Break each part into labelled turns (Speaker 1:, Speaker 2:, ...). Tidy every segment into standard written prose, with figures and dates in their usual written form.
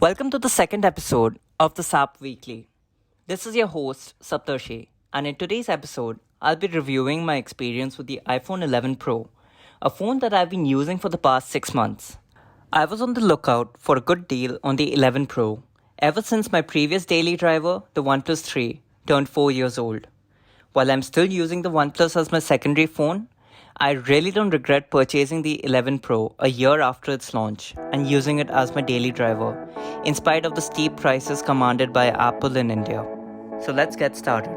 Speaker 1: Welcome to the second episode of the SAP Weekly. This is your host, Saptarshi, and in today's episode, I'll be reviewing my experience with the iPhone 11 Pro, a phone that I've been using for the past 6 months. I was on the lookout for a good deal on the 11 Pro ever since my previous daily driver, the OnePlus 3, turned 4 years old. While I'm still using the OnePlus as my secondary phone, I really don't regret purchasing the 11 Pro a year after its launch and using it as my daily driver, in spite of the steep prices commanded by Apple in India. So let's get started.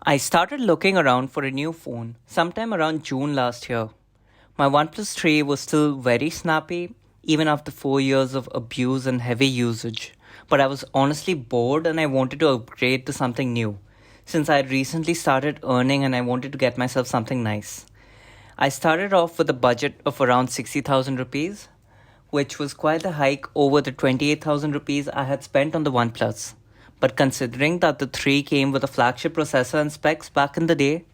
Speaker 1: I started looking around for a new phone sometime around June last year. My OnePlus 3 was still very snappy, even after 4 years of abuse and heavy usage. But I was honestly bored and I wanted to upgrade to something new, since I had recently started earning and I wanted to get myself something nice. I started off with a budget of around 60,000 rupees, which was quite a hike over the 28,000 rupees I had spent on the OnePlus. But considering that the 3 came with a flagship processor and specs back in the day,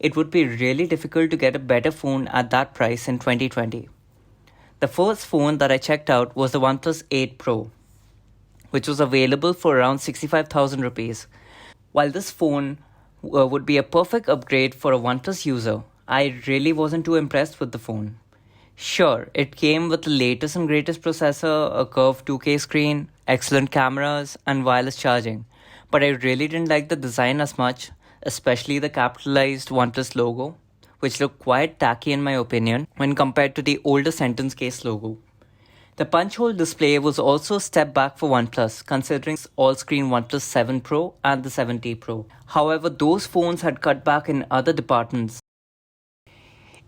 Speaker 1: it would be really difficult to get a better phone at that price in 2020. The first phone that I checked out was the OnePlus 8 Pro, which was available for around 65,000 rupees. While this phone would be a perfect upgrade for a OnePlus user, I really wasn't too impressed with the phone. Sure, it came with the latest and greatest processor, a curved 2K screen, excellent cameras, and wireless charging, but I really didn't like the design as much, especially the capitalized OnePlus logo, which looked quite tacky in my opinion when compared to the older sentence case logo. The punch hole display was also a step back for OnePlus, considering all-screen OnePlus 7 Pro and the 7T Pro. However, those phones had cut back in other departments.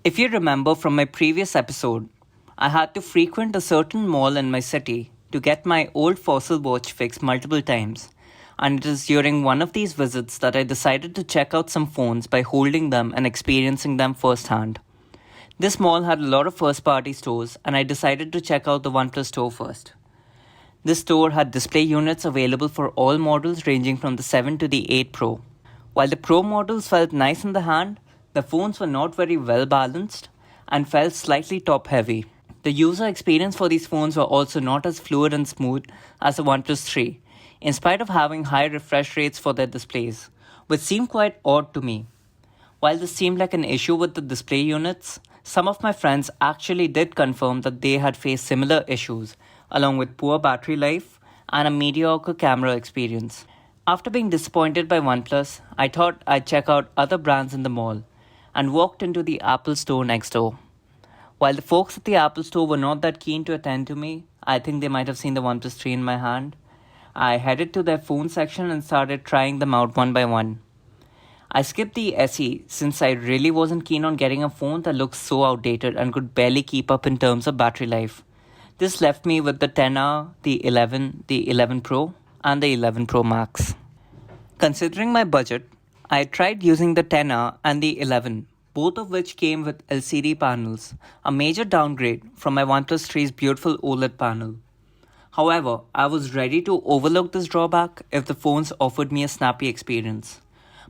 Speaker 1: If you remember from my previous episode, I had to frequent a certain mall in my city to get my old Fossil watch fixed multiple times. And it is during one of these visits that I decided to check out some phones by holding them and experiencing them firsthand. This mall had a lot of first-party stores and I decided to check out the OnePlus store first. This store had display units available for all models ranging from the 7 to the 8 Pro. While the Pro models felt nice in the hand, the phones were not very well balanced and felt slightly top-heavy. The user experience for these phones were also not as fluid and smooth as the OnePlus 3. In spite of having high refresh rates for their displays, which seemed quite odd to me. While this seemed like an issue with the display units, some of my friends actually did confirm that they had faced similar issues, along with poor battery life and a mediocre camera experience. After being disappointed by OnePlus, I thought I'd check out other brands in the mall and walked into the Apple store next door. While the folks at the Apple store were not that keen to attend to me, I think they might have seen the OnePlus 3 in my hand. I headed to their phone section and started trying them out one by one. I skipped the SE since I really wasn't keen on getting a phone that looked so outdated and could barely keep up in terms of battery life. This left me with the 10R, the 11, the 11 Pro, and the 11 Pro Max. Considering my budget, I tried using the 10R and the 11, both of which came with LCD panels, a major downgrade from my OnePlus 3's beautiful OLED panel. However, I was ready to overlook this drawback if the phones offered me a snappy experience.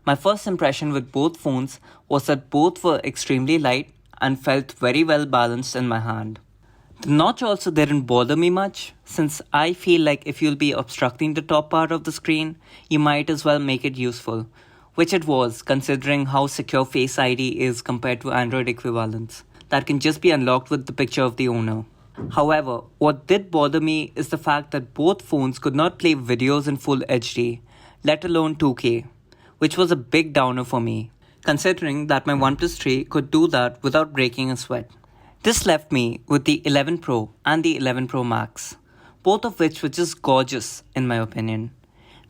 Speaker 1: My first impression with both phones was that both were extremely light and felt very well balanced in my hand. The notch also didn't bother me much, since I feel like if you'll be obstructing the top part of the screen, you might as well make it useful, which it was considering how secure Face ID is compared to Android equivalents that can just be unlocked with the picture of the owner. However, what did bother me is the fact that both phones could not play videos in full HD, let alone 2K, which was a big downer for me, considering that my OnePlus 3 could do that without breaking a sweat. This left me with the 11 Pro and the 11 Pro Max, both of which were just gorgeous in my opinion.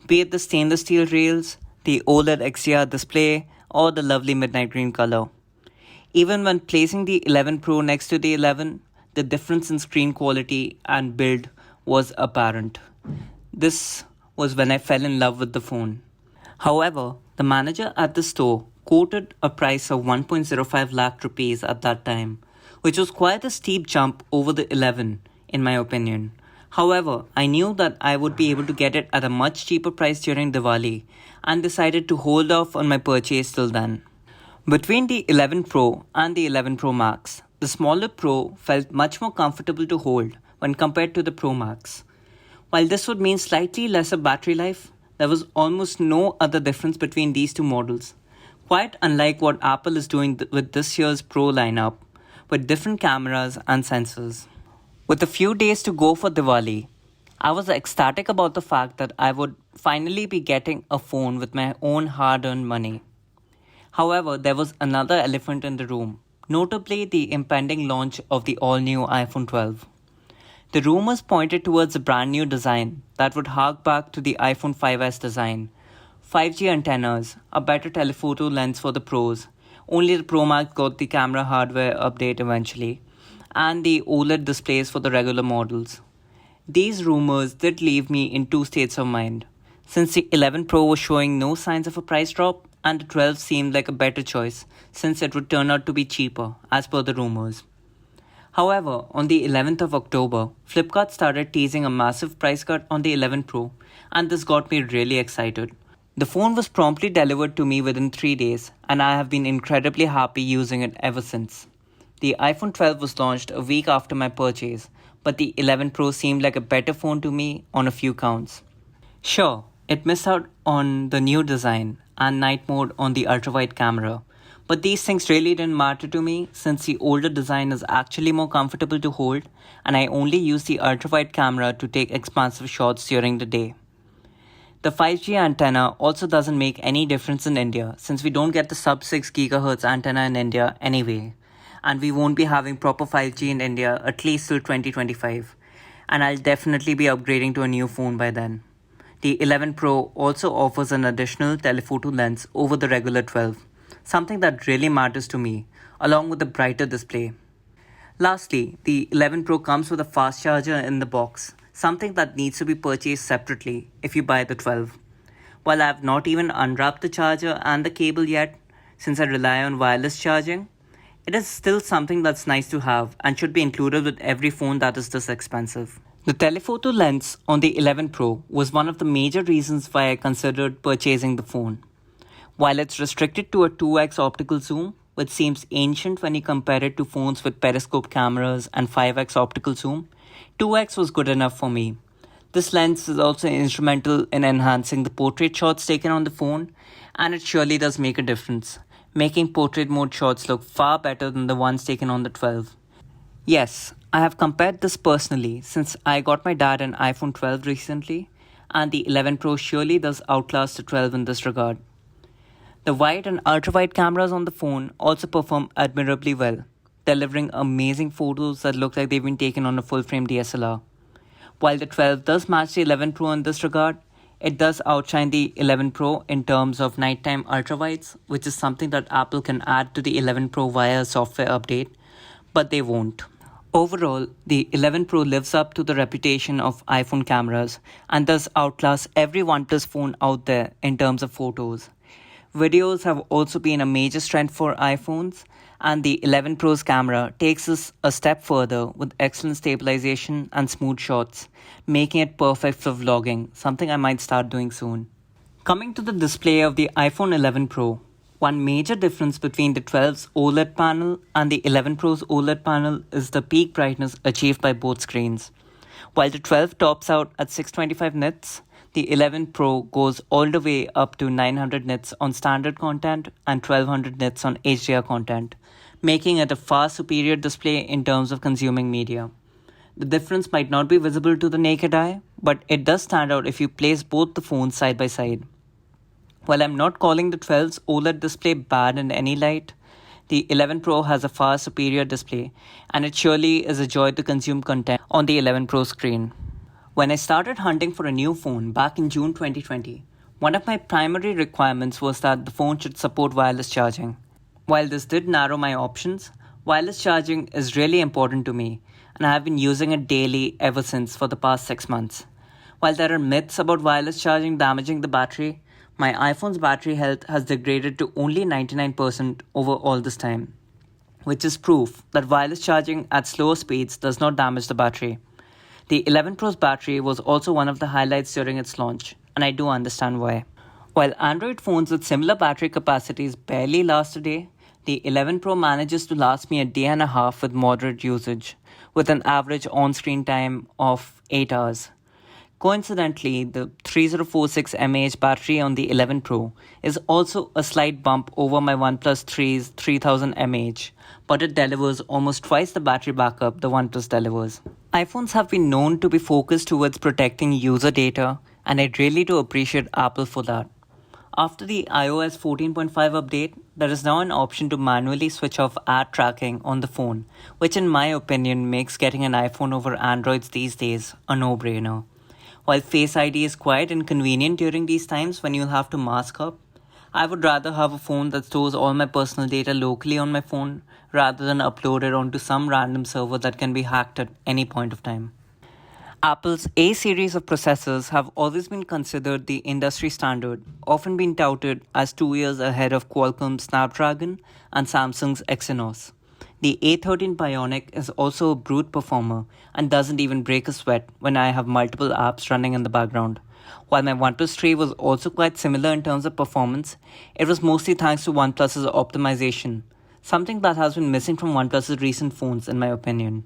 Speaker 1: Be it the stainless steel rails, the OLED XDR display, or the lovely midnight green color. Even when placing the 11 Pro next to the 11, the difference in screen quality and build was apparent. This was when I fell in love with the phone. However, the manager at the store quoted a price of 1.05 lakh rupees at that time, which was quite a steep jump over the 11 in my opinion. However, I knew that I would be able to get it at a much cheaper price during Diwali and decided to hold off on my purchase till then. Between the 11 Pro and the 11 Pro Max, the smaller Pro felt much more comfortable to hold when compared to the Pro Max. While this would mean slightly lesser battery life, there was almost no other difference between these two models. Quite unlike what Apple is doing with this year's Pro lineup, with different cameras and sensors. With a few days to go for Diwali, I was ecstatic about the fact that I would finally be getting a phone with my own hard earned money. However, there was another elephant in the room, notably the impending launch of the all new iPhone 12. The rumors pointed towards a brand new design that would hark back to the iPhone 5S design. 5G antennas, a better telephoto lens for the pros, only the Pro Max got the camera hardware update eventually, and the OLED displays for the regular models. These rumors did leave me in two states of mind, since the 11 Pro was showing no signs of a price drop, and the 12 seemed like a better choice since it would turn out to be cheaper, as per the rumors. However, on the 11th of October, Flipkart started teasing a massive price cut on the 11 Pro, and this got me really excited. The phone was promptly delivered to me within 3 days, and I have been incredibly happy using it ever since. The iPhone 12 was launched a week after my purchase, but the 11 Pro seemed like a better phone to me on a few counts. Sure, it missed out on the new design and night mode on the ultra-wide camera, but these things really didn't matter to me since the older design is actually more comfortable to hold, and I only use the ultra-wide camera to take expansive shots during the day. The 5G antenna also doesn't make any difference in India since we don't get the sub 6 GHz antenna in India anyway, and we won't be having proper 5G in India at least till 2025, and I'll definitely be upgrading to a new phone by then. The 11 Pro also offers an additional telephoto lens over the regular 12, something that really matters to me, along with a brighter display. Lastly, the 11 Pro comes with a fast charger in the box, something that needs to be purchased separately if you buy the 12. While I have not even unwrapped the charger and the cable yet, since I rely on wireless charging, it is still something that's nice to have and should be included with every phone that is this expensive. The telephoto lens on the 11 Pro was one of the major reasons why I considered purchasing the phone. While it's restricted to a 2x optical zoom, which seems ancient when you compare it to phones with periscope cameras and 5x optical zoom, 2x was good enough for me. This lens is also instrumental in enhancing the portrait shots taken on the phone, and it surely does make a difference, making portrait mode shots look far better than the ones taken on the 12. Yes, I have compared this personally since I got my dad an iPhone 12 recently, and the 11 Pro surely does outlast the 12 in this regard. The wide and ultra-wide cameras on the phone also perform admirably well, delivering amazing photos that look like they've been taken on a full-frame DSLR. While the 12 does match the 11 Pro in this regard, it does outshine the 11 Pro in terms of nighttime ultra-wides, which is something that Apple can add to the 11 Pro via a software update, but they won't. Overall, the 11 Pro lives up to the reputation of iPhone cameras and thus outclass every OnePlus phone out there in terms of photos. Videos have also been a major strength for iPhones, and the 11 Pro's camera takes us a step further with excellent stabilization and smooth shots, making it perfect for vlogging, something I might start doing soon. Coming to the display of the iPhone 11 Pro, one major difference between the 12's OLED panel and the 11 Pro's OLED panel is the peak brightness achieved by both screens. While the 12 tops out at 625 nits, the 11 Pro goes all the way up to 900 nits on standard content and 1200 nits on HDR content, making it a far superior display in terms of consuming media. The difference might not be visible to the naked eye, but it does stand out if you place both the phones side by side. While I'm not calling the 12's OLED display bad in any light, the 11 Pro has a far superior display, and it surely is a joy to consume content on the 11 Pro screen. When I started hunting for a new phone back in June 2020, one of my primary requirements was that the phone should support wireless charging. While this did narrow my options, wireless charging is really important to me, and I have been using it daily ever since for the past 6 months. While there are myths about wireless charging damaging the battery, my iPhone's battery health has degraded to only 99% over all this time, which is proof that wireless charging at slower speeds does not damage the battery. The 11 Pro's battery was also one of the highlights during its launch, and I do understand why. While Android phones with similar battery capacities barely last a day, The 11 Pro manages to last me a day and a half with moderate usage, with an average on screen time of 8 hours. Coincidentally, the 3046 mAh battery on the 11 Pro is also a slight bump over my OnePlus 3's 3000 mAh, but it delivers almost twice the battery backup the OnePlus delivers. iPhones have been known to be focused towards protecting user data, and I really do appreciate Apple for that. After the iOS 14.5 update, there is now an option to manually switch off ad tracking on the phone, which in my opinion makes getting an iPhone over Androids these days a no-brainer. While Face ID is quite inconvenient during these times when you'll have to mask up, I would rather have a phone that stores all my personal data locally on my phone rather than upload it onto some random server that can be hacked at any point of time. Apple's A series of processors have always been considered the industry standard, often been touted as 2 years ahead of Qualcomm's Snapdragon and Samsung's Exynos. The A13 Bionic is also a brute performer and doesn't even break a sweat when I have multiple apps running in the background. While my OnePlus 3 was also quite similar in terms of performance, it was mostly thanks to OnePlus's optimization, something that has been missing from OnePlus's recent phones in my opinion.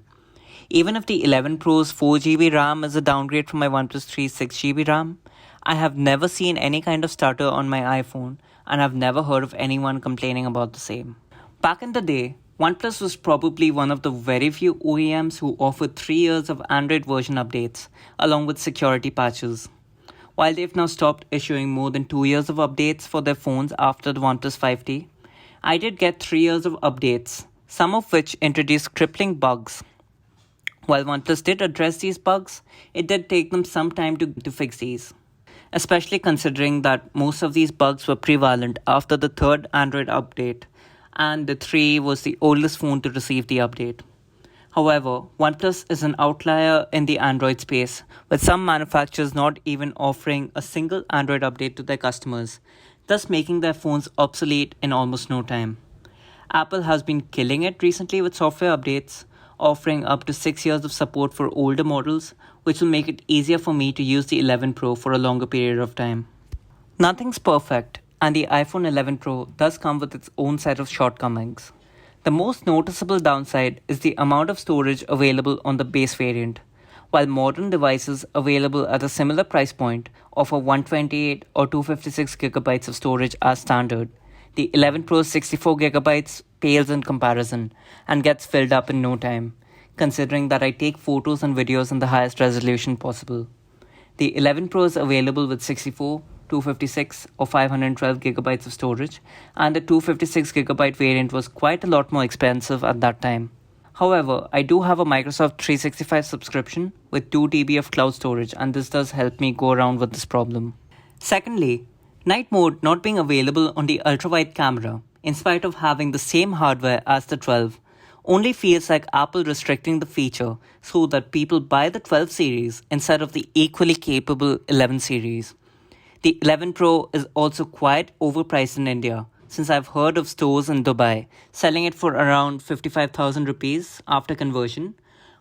Speaker 1: Even if the 11 Pro's 4GB RAM is a downgrade from my OnePlus 3's 6GB RAM, I have never seen any kind of stutter on my iPhone and I've never heard of anyone complaining about the same. Back in the day, OnePlus was probably one of the very few OEMs who offered 3 years of Android version updates along with security patches. While they've now stopped issuing more than 2 years of updates for their phones after the OnePlus 5T, I did get 3 years of updates, some of which introduced crippling bugs. While OnePlus did address these bugs, it did take them some time to fix these, especially considering that most of these bugs were prevalent after the third Android update, and the 3 was the oldest phone to receive the update. However, OnePlus is an outlier in the Android space, with some manufacturers not even offering a single Android update to their customers, thus making their phones obsolete in almost no time. Apple has been killing it recently with software updates, offering up to 6 years of support for older models, which will make it easier for me to use the 11 Pro for a longer period of time. Nothing's perfect, and the iPhone 11 Pro does come with its own set of shortcomings. The most noticeable downside is the amount of storage available on the base variant. While modern devices available at a similar price point offer 128 or 256 gigabytes of storage as standard, the 11 Pro's 64 gigabytes pales in comparison and gets filled up in no time, considering that I take photos and videos in the highest resolution possible. The 11 Pro is available with 64, 256 or 512 gigabytes of storage, and the 256 gigabyte variant was quite a lot more expensive at that time. However, I do have a Microsoft 365 subscription with 2 TB of cloud storage, and this does help me go around with this problem. Secondly, night mode not being available on the ultra-wide camera, in spite of having the same hardware as the 12, only feels like Apple restricting the feature so that people buy the 12 series instead of the equally capable 11 series. The 11 Pro is also quite overpriced in India, since I've heard of stores in Dubai selling it for around 55,000 rupees after conversion,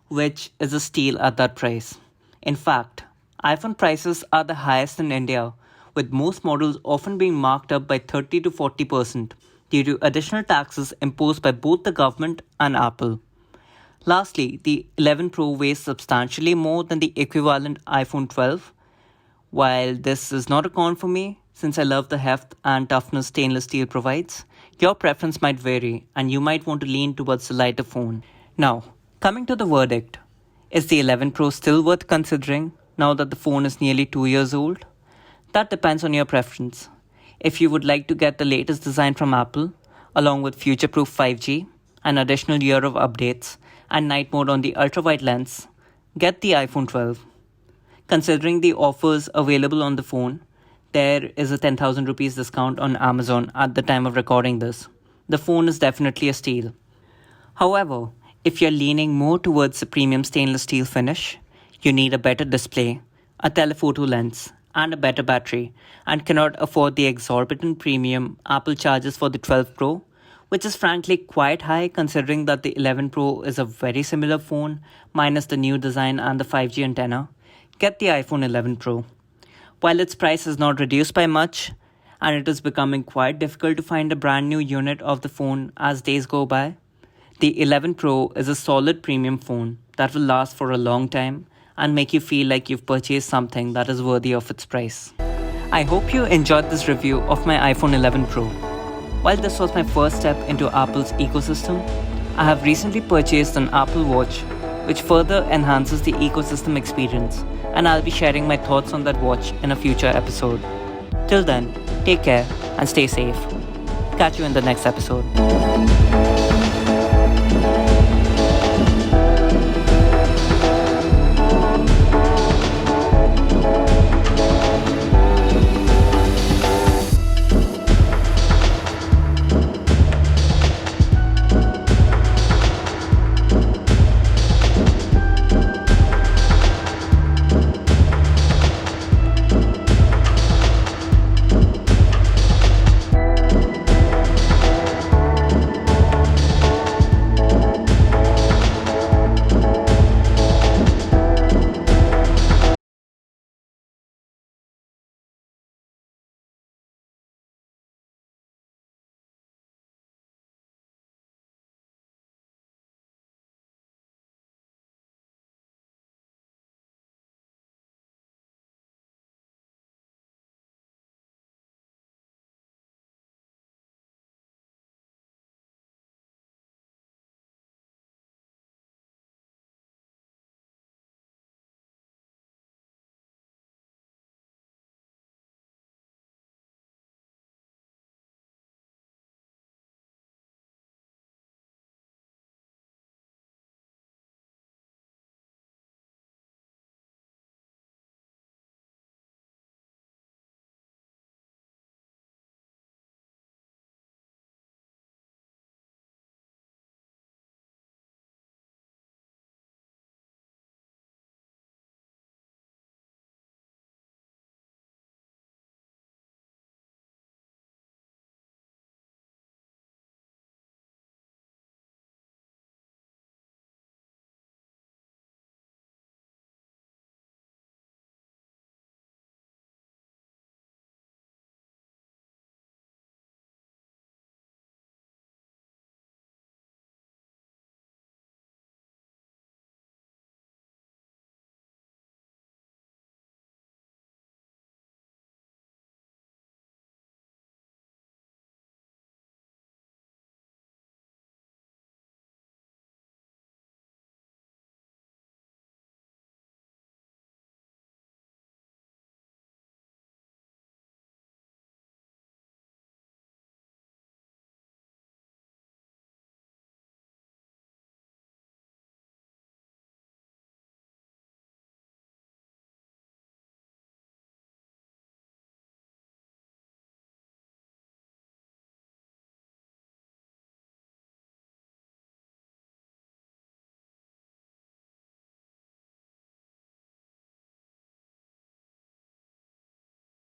Speaker 1: which is a steal at that price. In fact, iPhone prices are the highest in India, with most models often being marked up by 30 to 40% due to additional taxes imposed by both the government and Apple. Lastly, the 11 Pro weighs substantially more than the equivalent iPhone 12. While this is not a con for me, since I love the heft and toughness stainless steel provides, your preference might vary and you might want to lean towards the lighter phone. Now, coming to the verdict, is the 11 Pro still worth considering now that the phone is nearly 2 years old? That depends on your preference. If you would like to get the latest design from Apple, along with future-proof 5G, an additional year of updates, and night mode on the ultra-wide lens, get the iPhone 12. Considering the offers available on the phone, there is a 10,000 rupees discount on Amazon at the time of recording this. The phone is definitely a steal. However, if you're leaning more towards the premium stainless steel finish, you need a better display, a telephoto lens, and a better battery, and cannot afford the exorbitant premium Apple charges for the 12 Pro, which is frankly quite high considering that the 11 Pro is a very similar phone minus the new design and the 5G antenna, get the iPhone 11 Pro. While its price is not reduced by much, and it is becoming quite difficult to find a brand new unit of the phone as days go by. The 11 Pro is a solid premium phone that will last for a long time and make you feel like you've purchased something that is worthy of its price. I hope you enjoyed this review of my iPhone 11 Pro. While this was my first step into Apple's ecosystem, I have recently purchased an Apple Watch which further enhances the ecosystem experience, and I'll be sharing my thoughts on that watch in a future episode. Till then, take care and stay safe. Catch you in the next episode.